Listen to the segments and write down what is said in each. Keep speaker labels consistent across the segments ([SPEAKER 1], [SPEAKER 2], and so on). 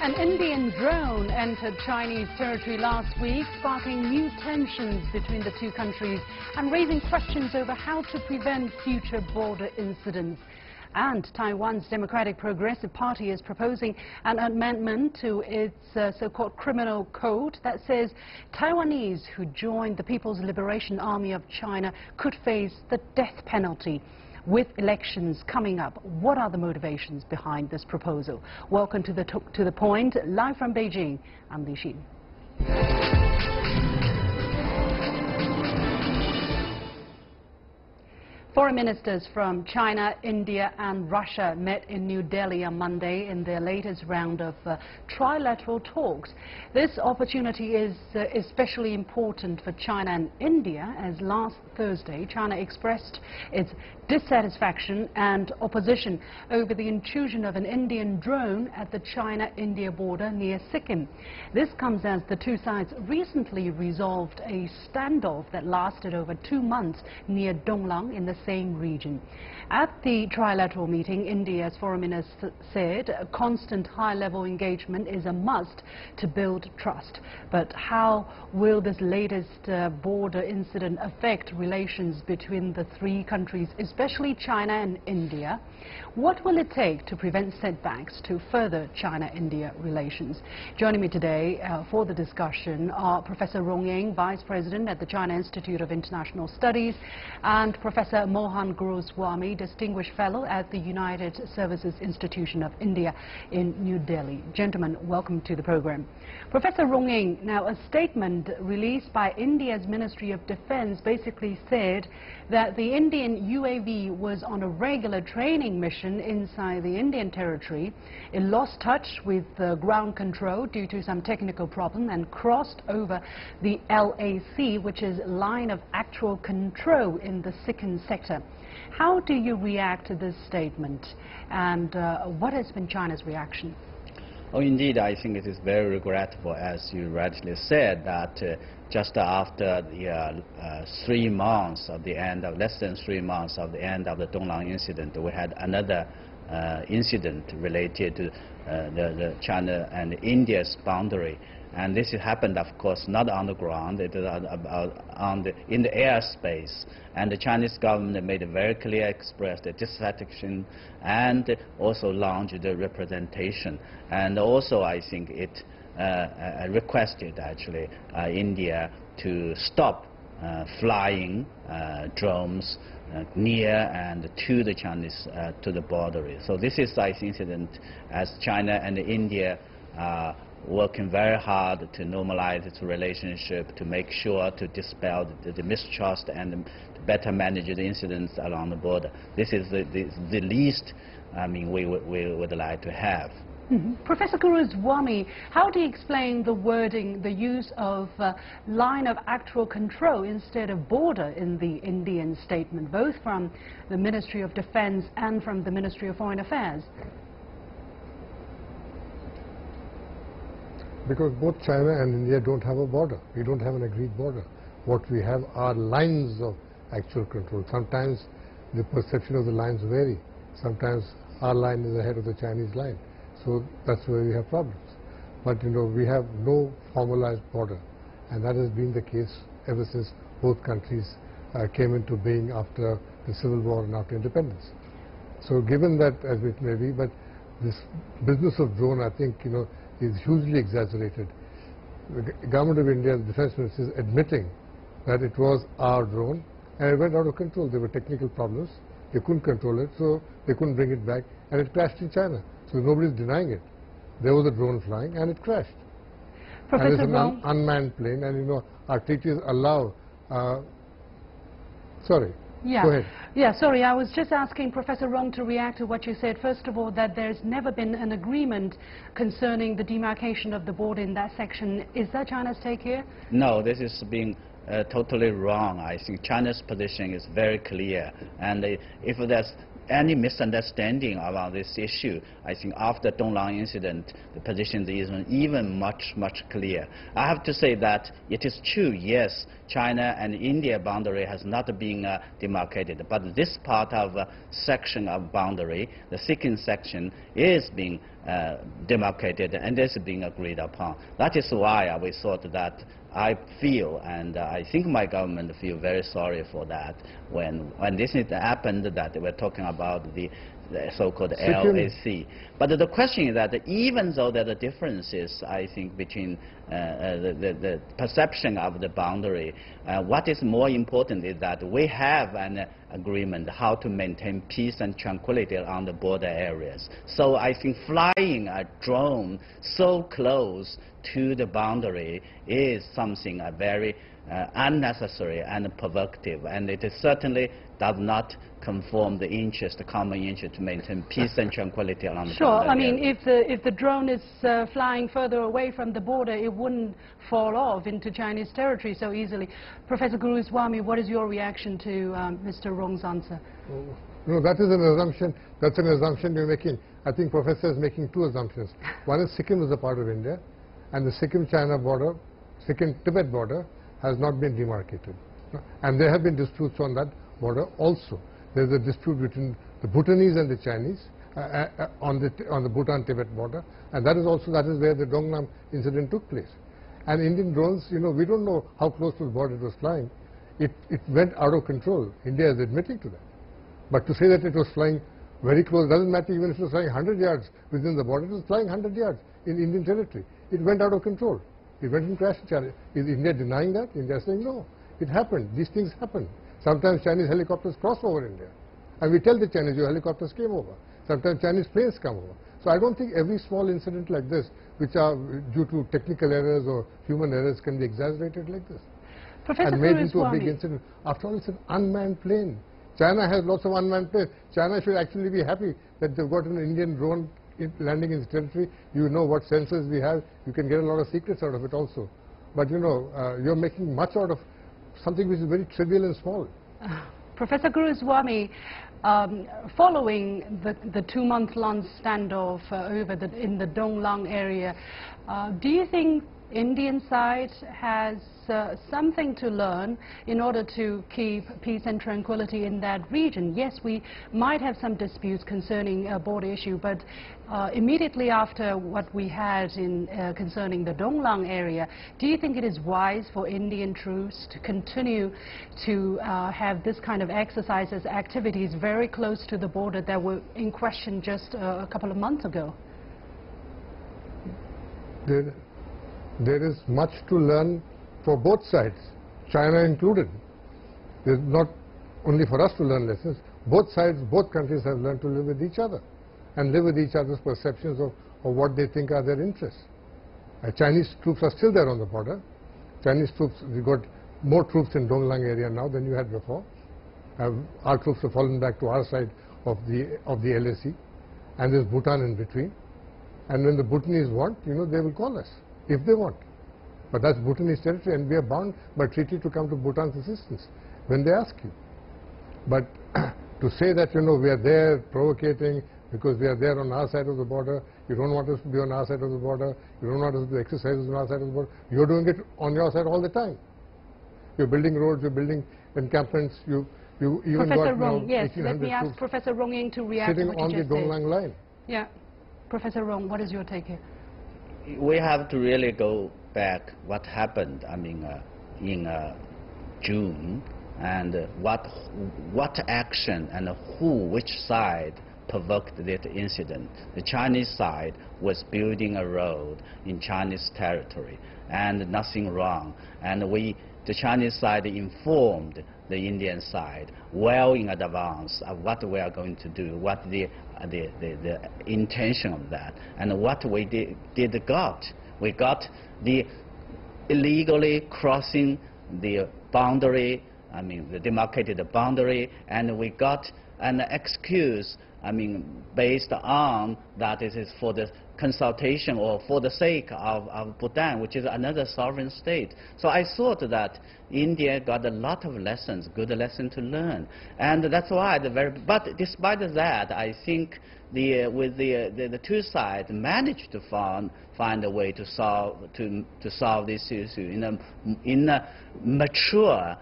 [SPEAKER 1] An Indian drone entered Chinese territory last week, sparking new tensions between the two countries and raising questions over how to prevent future border incidents. And Taiwan's Democratic Progressive Party is proposing an amendment to its so-called criminal code that says Taiwanese who joined the People's Liberation Army of China could face the death penalty. With elections coming up, what are the motivations behind this proposal? Welcome to the Point, live from Beijing. I'm Li Xin. Foreign ministers from China, India and Russia met in New Delhi on Monday in their latest round of trilateral talks. This opportunity is especially important for China and India, as last Thursday China expressed its dissatisfaction and opposition over the intrusion of an Indian drone at the China-India border near Sikkim. This comes as the two sides recently resolved a standoff that lasted over 2 months near Donglang in the same region. At the trilateral meeting, India's foreign minister said a constant high-level engagement is a must to build trust. But how will this latest border incident affect relations between the three countries, especially China and India? What will it take to prevent setbacks to further China-India relations? Joining me today for the discussion are Professor Rong Ying, Vice President at the China Institute of International Studies, and Professor Mohan Guruswamy, Distinguished Fellow at the United Services Institution of India in New Delhi. Gentlemen, welcome to the program. Professor Rong Ying, now a statement released by India's Ministry of Defense basically said that the Indian UAV was on a regular training mission inside the Indian territory. It lost touch with ground control due to some technical problem and crossed over the LAC, which is line of actual control in the Sikkim sector. How do you react to this statement, and what has been China's reaction?
[SPEAKER 2] Oh, indeed, I think it is very regrettable, as you rightly said, that just after the 3 months of the end of, less than 3 months of the end of the Donglang incident, we had another incident related to the China and India's boundary. And this happened, of course, not on the ground, it is in the airspace. And the Chinese government made a very clear express the dissatisfaction and also launched the representation. And also, I think it requested, actually, India to stop flying drones near and to the Chinese, to the border. So this is, I think, incident as China and India working very hard to normalize its relationship, to make sure to dispel the mistrust and to better manage the incidents along the border. This is the least, I mean, we would like to have.
[SPEAKER 1] Professor Guruswamy, how do you explain the wording, the use of line of actual control instead of border in the Indian statement, both from the Ministry of Defense and from the Ministry of Foreign Affairs?
[SPEAKER 3] Because both China and India don't have a border. We don't have an agreed border. What we have are lines of actual control. Sometimes the perception of the lines vary. Sometimes our line is ahead of the Chinese line. So that's where we have problems. But you know, we have no formalized border. And that has been the case ever since both countries came into being after the Civil War and after independence. So given that, as it may be, but this business of drone, I think, you know, is hugely exaggerated. The government of India, the defense minister, is admitting that it was our drone and it went out of control. There were technical problems. They couldn't control it, so they couldn't bring it back, and it crashed in China. So nobody's denying it. There was a drone flying and it crashed.
[SPEAKER 1] Professor
[SPEAKER 3] and it's an unmanned plane, and you know, our treaties allow... sorry.
[SPEAKER 1] Yeah.
[SPEAKER 3] Go ahead.
[SPEAKER 1] Yeah, sorry, I was just asking Professor Rong to react to what you said. First of all, that there's never been an agreement concerning the demarcation of the border in that section. Is that China's take here?
[SPEAKER 2] No, this is being totally wrong. I think China's position is very clear. And if there's any misunderstanding about this issue. I think after Donglang incident, the position is even much clearer. I have to say that it is true, yes, China and India boundary has not been demarcated, but this part of section of boundary, the Sikkim section, is being demarcated, and this is being agreed upon. That is why we thought that I feel, and I think my government feel very sorry for that when this happened, that we're talking about the so-called LAC. But the question is that even though there are differences, I think, between the perception of the boundary, what is more important is that we have an agreement how to maintain peace and tranquility on the border areas. So I think flying a drone so close to the boundary is something very unnecessary and provocative, and it certainly does not conform the interest, the common interest to maintain peace and tranquility along the border.
[SPEAKER 1] Sure, I mean, if the drone is flying further away from the border, it wouldn't fall off into Chinese territory so easily. Professor Guruswamy, what is your reaction to Mr. Rong's answer?
[SPEAKER 3] No, that is an assumption. That's an assumption you're making. I think Professor is making two assumptions. One is Sikkim is a part of India, and the Sikkim-China border, Sikkim-Tibet border, has not been demarcated. And there have been disputes on that border also. There's a dispute between the Bhutanese and the Chinese on the Bhutan-Tibet border, and that is where the Dongnam incident took place. And Indian drones, you know, we don't know how close to the border it was flying. It went out of control. India is admitting to that. But to say that it was flying very close, doesn't matter even if it was flying 100 yards within the border. It was flying 100 yards in Indian territory. It went out of control. It went and crashed. Is India denying that? India is saying no. It happened. These things happen. Sometimes Chinese helicopters cross over India. And we tell the Chinese, your helicopters came over. Sometimes Chinese planes come over. So I don't think every small incident like this, which are due to technical errors or human errors, can be exaggerated like this.
[SPEAKER 1] Professor
[SPEAKER 3] and made into a big incident. After all, it's an unmanned plane. China has lots of unmanned planes. China should actually be happy that they've got an Indian drone landing in its territory. You know what sensors we have. You can get a lot of secrets out of it also. But you know, you're making much out of something which is very trivial and small.
[SPEAKER 1] Professor Guruswamy, following the 2-month-long standoff in the Donglang area, do you think Indian side has something to learn in order to keep peace and tranquility in that region? Yes, we might have some disputes concerning a border issue, but immediately after what we had concerning the Donglang area, do you think it is wise for Indian troops to continue to have this kind of exercises, activities very close to the border that were in question just a couple of months ago?
[SPEAKER 3] There is much to learn for both sides, China included. There's not only for us to learn lessons. Both sides, both countries have learned to live with each other and live with each other's perceptions of what they think are their interests. Chinese troops are still there on the border. Chinese troops, we've got more troops in Donglang area now than you had before. Our troops have fallen back to our side of the LAC, and there's Bhutan in between. And when the Bhutanese want, you know, they will call us, if they want. But that's Bhutanese territory, and we are bound by treaty to come to Bhutan's assistance when they ask you. But to say that, you know, we are there provocating because we are there on our side of the border, you don't want us to be on our side of the border, you don't want us to do exercises on our side of the border, you're doing it on your side all the time. You're building roads, you're building encampments, you even
[SPEAKER 1] Professor
[SPEAKER 3] got
[SPEAKER 1] Rong,
[SPEAKER 3] now
[SPEAKER 1] yes, let me ask Professor Rong to react to what you just said.
[SPEAKER 3] Sitting on the Donglang line.
[SPEAKER 1] Yeah. Professor Rong, what is your take here?
[SPEAKER 2] We have to really go back what happened, I mean, in June, and what action and which side provoked that incident. The Chinese side was building a road in Chinese territory, and nothing wrong. And the Chinese side informed the Indian side well in advance of what we are going to do, what the intention of that, and what we got. We got the illegally crossing the boundary, I mean the demarcated boundary, and we got an excuse, I mean based on that it is for the consultation or for the sake of Bhutan, which is another sovereign state. So I thought that India got a lot of lessons, good lesson to learn, and that's why but despite that, I think the two sides managed to find a way to solve this issue in a mature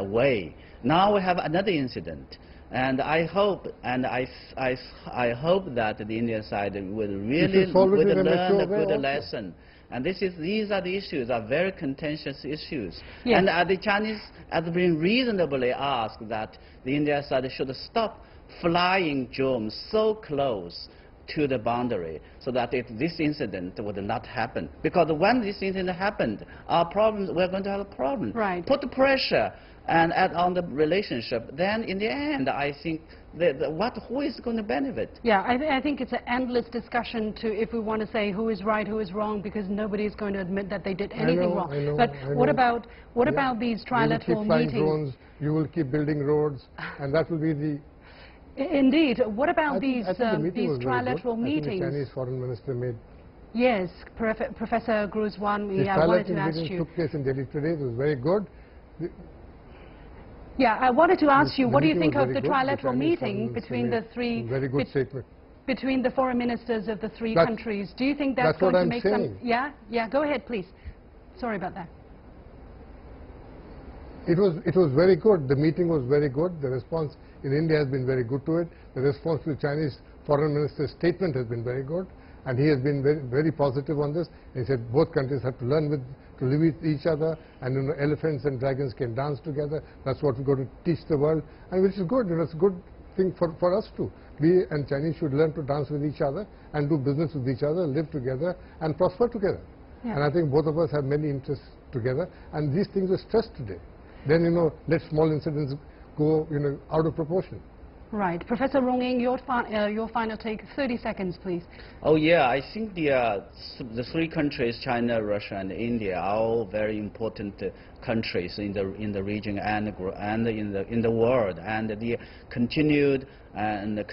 [SPEAKER 2] way. Now we have another incident. And I hope, I hope that the Indian side will really learn a good lesson. And these are the issues, are very contentious issues.
[SPEAKER 1] Yes.
[SPEAKER 2] And the Chinese have been reasonably asked that the Indian side should stop flying drones so close to the boundary, so that this incident would not happen. Because when this incident happened, we're going to have a problem.
[SPEAKER 1] Right.
[SPEAKER 2] Put the pressure and add on the relationship. Then in the end, I think who is going to benefit?
[SPEAKER 1] Yeah, I think it's an endless discussion if we want to say who is right, who is wrong, because nobody is going to admit that they did anything wrong.
[SPEAKER 3] I know,
[SPEAKER 1] but
[SPEAKER 3] I
[SPEAKER 1] what
[SPEAKER 3] know.
[SPEAKER 1] about these trilateral
[SPEAKER 3] you will keep flying
[SPEAKER 1] meetings?
[SPEAKER 3] Drones, you will keep building roads, and that will be the...
[SPEAKER 1] Indeed. What about these trilateral meetings?
[SPEAKER 3] I think the Chinese foreign minister made...
[SPEAKER 1] Yes, Professor Guruswamy, I wanted to ask you.
[SPEAKER 3] Took place in Delhi today. It was very good.
[SPEAKER 1] Yeah, I wanted to ask you, what do you think of the trilateral meeting between the three...
[SPEAKER 3] Very good statement.
[SPEAKER 1] Between the foreign ministers of the three countries. Do you think that's going to make some... Yeah, go ahead, please. Sorry about that.
[SPEAKER 3] It was very good. The meeting was very good. The response in India has been very good to it. The response to the Chinese foreign minister's statement has been very good. And he has been very positive on this. He said both countries have to learn to live with each other, and elephants and dragons can dance together. That's what we're going to teach the world, and which is good. It's a good thing for us too. We and Chinese should learn to dance with each other and do business with each other, live together and prosper together. Yeah. And I think both of us have many interests together, and these things are stressed today. Then, let small incidents go, out of proportion.
[SPEAKER 1] Right. Professor Rong Ing, your final take, 30 seconds, please.
[SPEAKER 2] Oh, yeah, I think the three countries, China, Russia, and India, are all very important countries in the region and in the world. And the continued and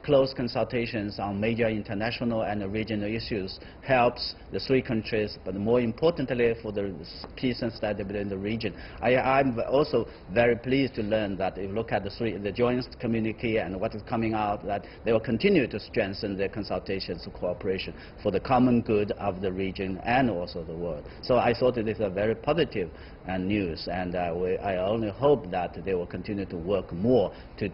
[SPEAKER 2] close consultations on major international and regional issues helps the three countries, but more importantly for the peace and stability in the region. I'm also very pleased to learn that if you look at the joint communique and what is coming out, that they will continue to strengthen their consultations and cooperation for the common good of the region and also the world. So I thought it is a very positive news, and I only hope that they will continue to work more to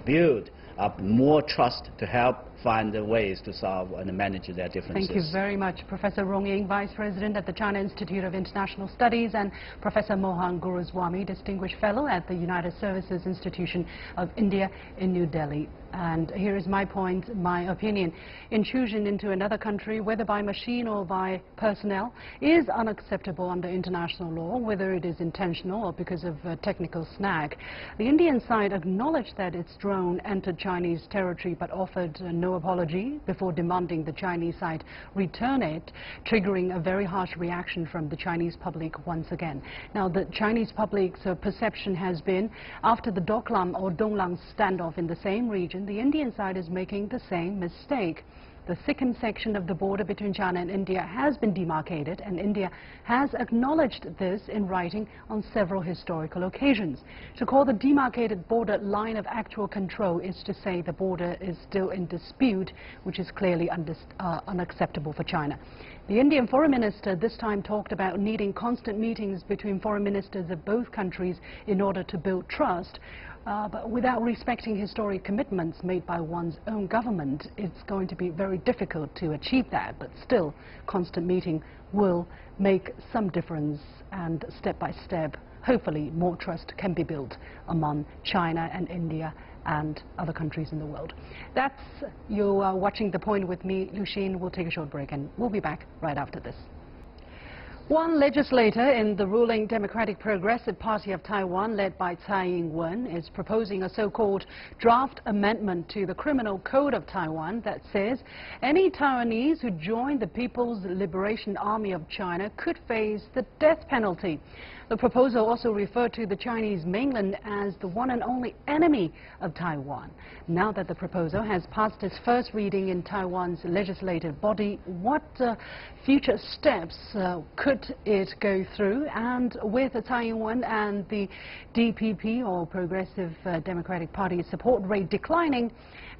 [SPEAKER 2] build up more trust to help find the ways to solve and manage their differences.
[SPEAKER 1] Thank you very much, Professor Rong Ing, Vice President at the China Institute of International Studies, and Professor Mohan Guruswamy, Distinguished Fellow at the United Services Institution of India in New Delhi. And here is my point, my opinion. Intrusion into another country, whether by machine or by personnel, is unacceptable under international law, whether it is intentional or because of a technical snag. The Indian side acknowledged that its drone entered Chinese territory but offered no apology before demanding the Chinese side return it, triggering a very harsh reaction from the Chinese public once again. Now, the Chinese public's perception has been, after the Doklam or Donglang standoff in the same region, the Indian side is making the same mistake. The Sikkim section of the border between China and India has been demarcated, and India has acknowledged this in writing on several historical occasions. To call the demarcated border line of actual control is to say the border is still in dispute, which is clearly unacceptable for China. The Indian foreign minister this time talked about needing constant meetings between foreign ministers of both countries in order to build trust. But without respecting historic commitments made by one's own government, it's going to be very difficult to achieve that. But still, constant meeting will make some difference, and step by step, hopefully more trust can be built among China and India and other countries in the world. That's, you are watching The Point with me, Lu Xin. We'll take a short break and we'll be back right after this. One legislator in the ruling Democratic Progressive Party of Taiwan, led by Tsai Ing-wen, is proposing a so-called draft amendment to the Criminal Code of Taiwan that says any Taiwanese who join the People's Liberation Army of China could face the death penalty. The proposal also referred to the Chinese mainland as the one and only enemy of Taiwan. Now that the proposal has passed its first reading in Taiwan's legislative body, what future steps could it go through? And with Tsai Ing-wen and the DPP, or Progressive Democratic Party, support rate declining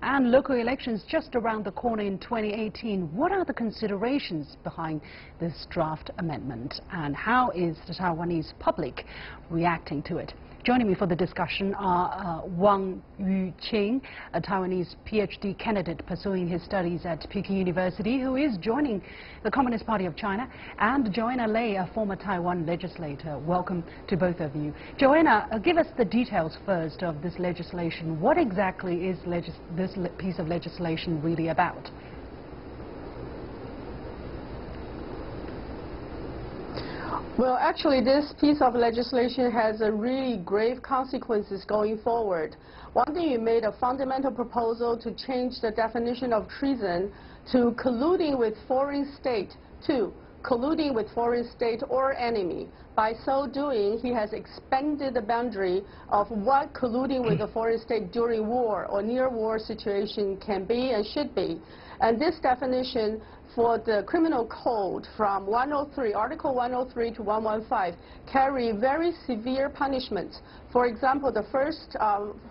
[SPEAKER 1] and local elections just around the corner in 2018, what are the considerations behind this draft amendment, and how is the Taiwanese public reacting to it? Joining me for the discussion are Wang Yuqing, a Taiwanese PhD candidate pursuing his studies at Peking University, who is joining the Communist Party of China, and Joanna Lei, a former Taiwan legislator. Welcome to both of you. Joanna, give us the details first of this legislation. What exactly is this piece of legislation really about?
[SPEAKER 4] Well, actually, this piece of legislation has a really grave consequences going forward. One thing, you made a fundamental proposal to change the definition of treason to colluding with foreign state to colluding with foreign state or enemy. By so doing, he has expanded the boundary of what colluding with a foreign state during war or near war situation can be and should be. And this definition for the criminal code from 103, Article 103 to 115, carry very severe punishments. For example, the first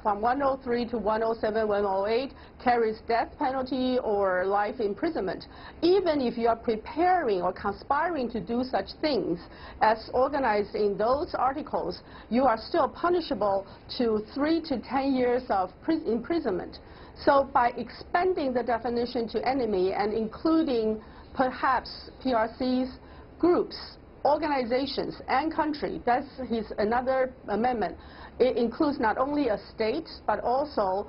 [SPEAKER 4] from 103 to 107, 108 carries death penalty or life imprisonment. Even if you are preparing or conspiring to do such things as organized in those articles, you are still punishable to 3 to 10 years of imprisonment. So by expanding the definition to enemy and including perhaps PRCs, groups, organizations, and country, that's another amendment. It includes not only a state, but also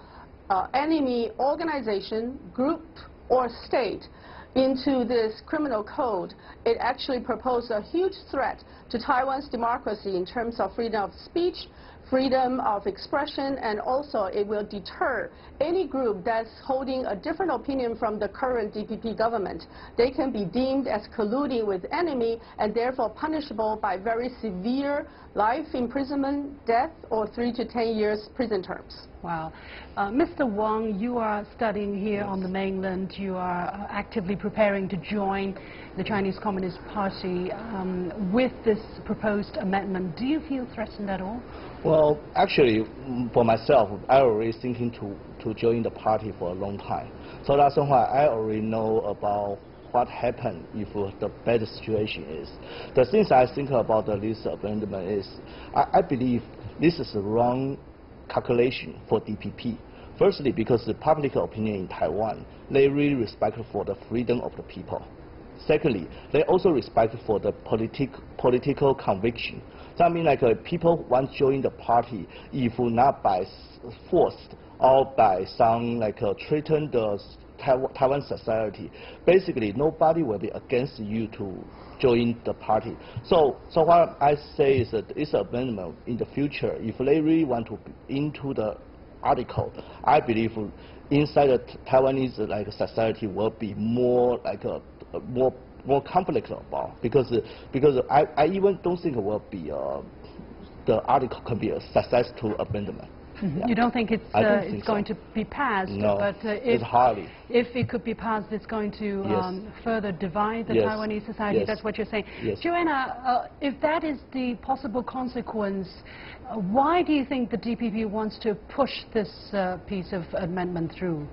[SPEAKER 4] enemy organization, group, or state into this criminal code. It actually proposed a huge threat to Taiwan's democracy in terms of freedom of speech, freedom of expression, and also it will deter any group that's holding a different opinion from the current DPP government. They can be deemed as colluding with enemy and therefore punishable by very severe life imprisonment, death, or 3 to 10 years prison terms.
[SPEAKER 1] Wow. Mr. Wang, you are studying here on the mainland. You are actively preparing to join the Chinese Communist Party with this proposed amendment. Do you feel threatened at all?
[SPEAKER 5] Well, actually, for myself, I already thinking to join the party for a long time. So that's why I already know about what happened if the bad situation is. The things I think about this amendment is, I believe this is a wrong calculation for DPP. Firstly, because the public opinion in Taiwan, they really respect for the freedom of the people. Secondly, they also respect for the political conviction. So I mean, like people want to join the party, if not by force or by some threaten the Taiwan society, basically nobody will be against you to join the party. So what I say is that this amendment in the future, if they really want to be into the article, I believe inside the Taiwanese society will be more more complex about, because I even don't think it will be the article can be a successful amendment.
[SPEAKER 1] Mm-hmm.
[SPEAKER 5] Yeah.
[SPEAKER 1] You don't think it's going to be passed?
[SPEAKER 5] No,
[SPEAKER 1] but
[SPEAKER 5] it's hardly.
[SPEAKER 1] If it could be passed, it's going to further divide the Taiwanese society. That's what you're saying.
[SPEAKER 5] Yes.
[SPEAKER 1] Joanna, if that is the possible consequence, why do you think the DPP wants to push this piece of amendment through?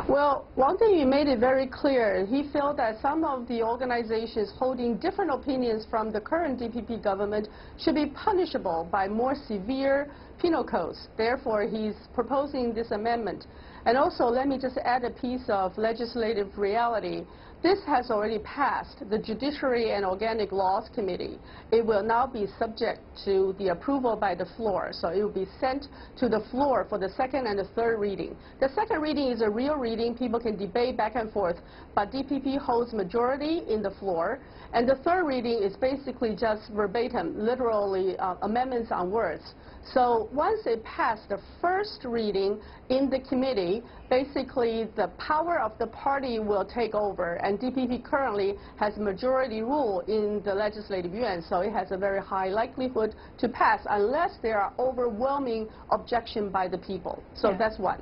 [SPEAKER 4] Well, one thing, you made it very clear. He felt that some of the organizations holding different opinions from the current DPP government should be punishable by more severe penal codes. Therefore, he's proposing this amendment. And also, let me just add a piece of legislative reality. This has already passed the Judiciary and Organic Laws Committee. It will now be subject to the approval by the floor. So it will be sent to the floor for the second and the third reading. The second reading is a real reading. People can debate back and forth. But DPP holds majority in the floor. And the third reading is basically just verbatim, literally amendments on words. So once it passed the first reading in the committee, basically the power of the party will take over, and DPP currently has majority rule in the legislative yuan, so it has a very high likelihood to pass unless there are overwhelming objection by the people. So that's one.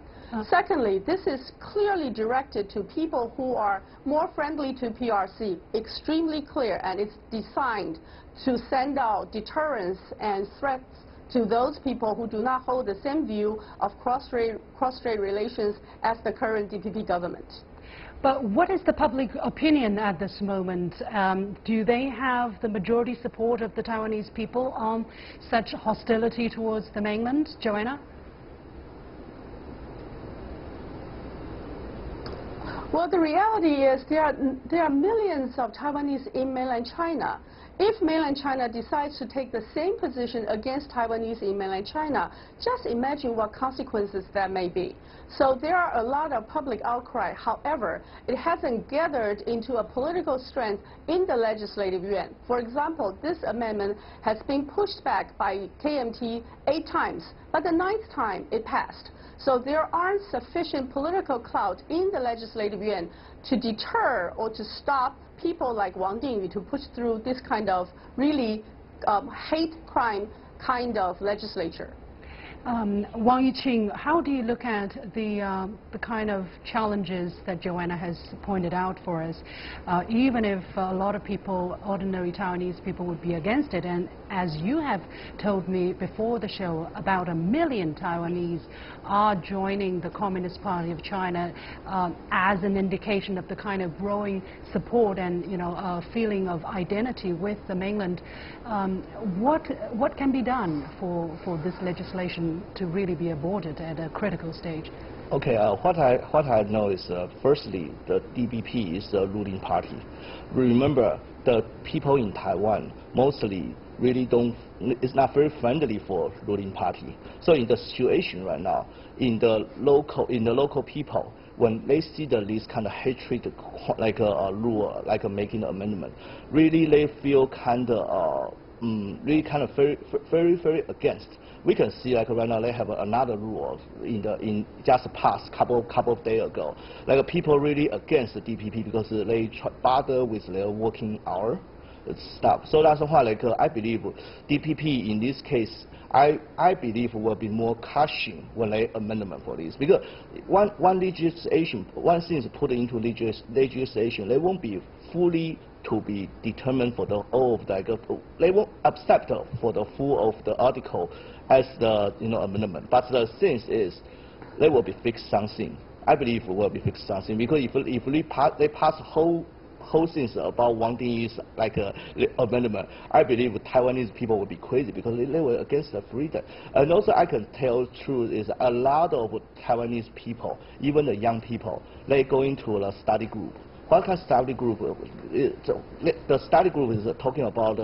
[SPEAKER 4] Secondly, this is clearly directed to people who are more friendly to PRC, extremely clear, and it's designed to send out deterrence and threats to those people who do not hold the same view of cross-strait relations as the current DPP government.
[SPEAKER 1] But what is the public opinion at this moment? Do they have the majority support of the Taiwanese people on such hostility towards the mainland? Joanna?
[SPEAKER 4] Well, the reality is there are millions of Taiwanese in mainland China. If mainland China decides to take the same position against Taiwanese in mainland China, just imagine what consequences that may be. So there are a lot of public outcry. However, it hasn't gathered into a political strength in the legislative yuan. For example, this amendment has been pushed back by KMT 8 times, but the 9th time it passed. So there aren't sufficient political clout in the legislative yuan to deter or to stop people like Wang Dingyu to push through this kind of really hate crime kind of legislature.
[SPEAKER 1] Wang Yiqing, how do you look at the kind of challenges that Joanna has pointed out for us, even if a lot of people, ordinary Taiwanese people, would be against it? And as you have told me before the show, about 1 million Taiwanese are joining the Communist Party of China as an indication of the kind of growing support and feeling of identity with the mainland. What can be done for this legislation to really be aborted at a critical stage?
[SPEAKER 5] Okay, what I know is, firstly, the DPP is the ruling party. Remember, the people in Taiwan mostly really is not very friendly for ruling party. So in the situation right now, in the local people, when they see this kind of hatred, like a rule, like making an amendment, really they feel really kind of very against. We can see like right now they have another rule in just passed couple of days ago. Like people really against the DPP because they bother with their working hour stuff. So that's why like I believe DPP in this case, I believe will be more caution when they amendment for this, because one legislation, one thing is put into legislation, they won't be fully to be determined for the all of they won't accept for the full of the article as the amendment. But the thing is, they will be fixed something. I believe will be fixed something, because if they pass whole things about Wang Ding's like amendment, I believe Taiwanese people will be crazy because they were against the freedom. And also I can tell the truth is a lot of Taiwanese people, even the young people, they go into the study group. What kind of study group? The study group is talking about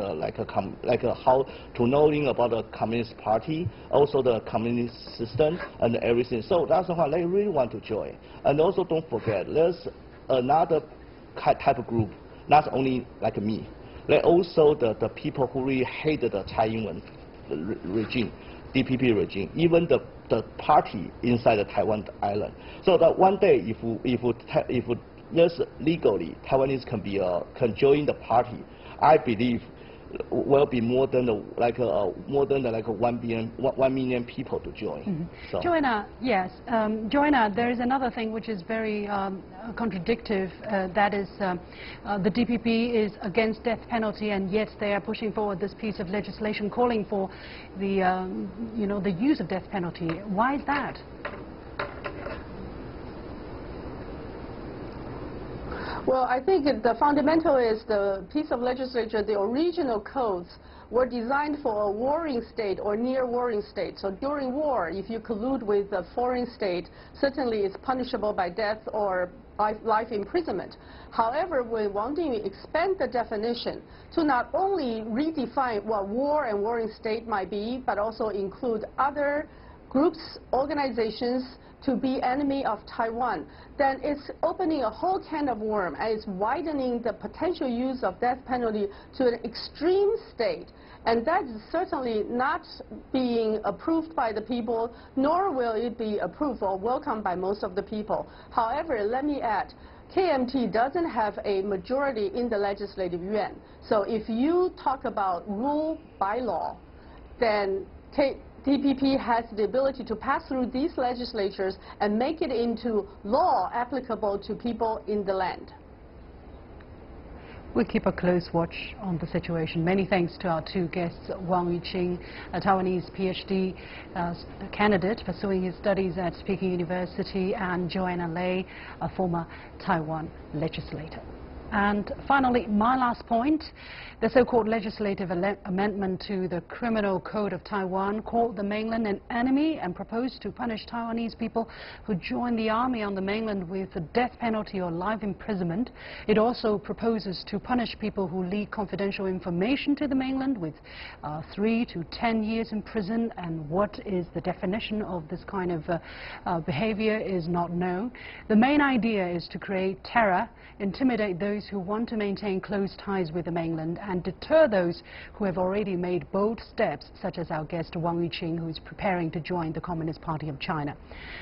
[SPEAKER 5] how to knowing about the Communist Party, also the communist system and everything. So that's why they really want to join. And also don't forget, there's another type of group, not only like me. They also the people who really hated the Tsai Ing-wen regime, DPP regime, even the party inside the Taiwan island. So that one day, if there's legally Taiwanese can join the party, I believe will be more than 1 million people to join.
[SPEAKER 1] Mm-hmm.
[SPEAKER 5] So.
[SPEAKER 1] Joanna, yes. Joanna, there is another thing which is very contradictory. That is, the DPP is against death penalty, and yet they are pushing forward this piece of legislation calling for the the use of death penalty. Why is that?
[SPEAKER 4] Well, I think the fundamental is the piece of legislature, the original codes were designed for a warring state or near warring state. So during war, if you collude with a foreign state, certainly it's punishable by death or life imprisonment. However, when Wang Dingyu expand the definition to not only redefine what war and warring state might be, but also include other groups, organizations to be enemy of Taiwan, then it's opening a whole can of worms, and it's widening the potential use of death penalty to an extreme state. And that is certainly not being approved by the people, nor will it be approved or welcomed by most of the people. However, let me add, KMT doesn't have a majority in the legislative yuan. So if you talk about rule by law, then DPP has the ability to pass through these legislatures and make it into law applicable to people in the land.
[SPEAKER 1] We keep a close watch on the situation. Many thanks to our two guests, Wang Yuqing, a Taiwanese PhD candidate pursuing his studies at Peking University, and Joanna Lei, a former Taiwan legislator. And finally, my last point, the so-called legislative amendment to the Criminal Code of Taiwan called the mainland an enemy and proposed to punish Taiwanese people who join the army on the mainland with the death penalty or life imprisonment. It also proposes to punish people who leak confidential information to the mainland with 3 to 10 years in prison. And what is the definition of this kind of behavior is not known. The main idea is to create terror, intimidate those who want to maintain close ties with the mainland, and deter those who have already made bold steps, such as our guest Wang Yuqing, who is preparing to join the Communist Party of China.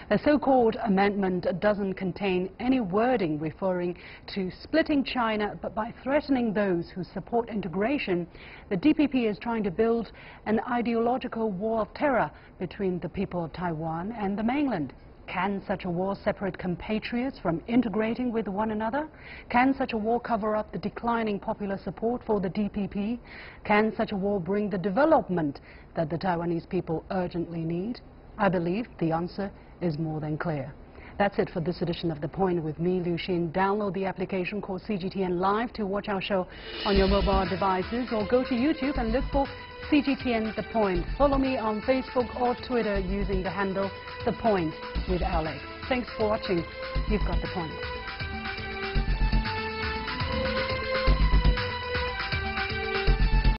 [SPEAKER 1] The so-called amendment doesn't contain any wording referring to splitting China, but by threatening those who support integration, the DPP is trying to build an ideological war of terror between the people of Taiwan and the mainland. Can such a war separate compatriots from integrating with one another? Can such a war cover up the declining popular support for the DPP? Can such a war bring the development that the Taiwanese people urgently need? I believe the answer is more than clear. That's it for this edition of The Point with me, Liu Xin. Download the application called CGTN Live to watch our show on your mobile devices, or go to YouTube and look for CGTN The Point. Follow me on Facebook or Twitter using the handle The Point with Alex. Thanks for watching. You've got The Point.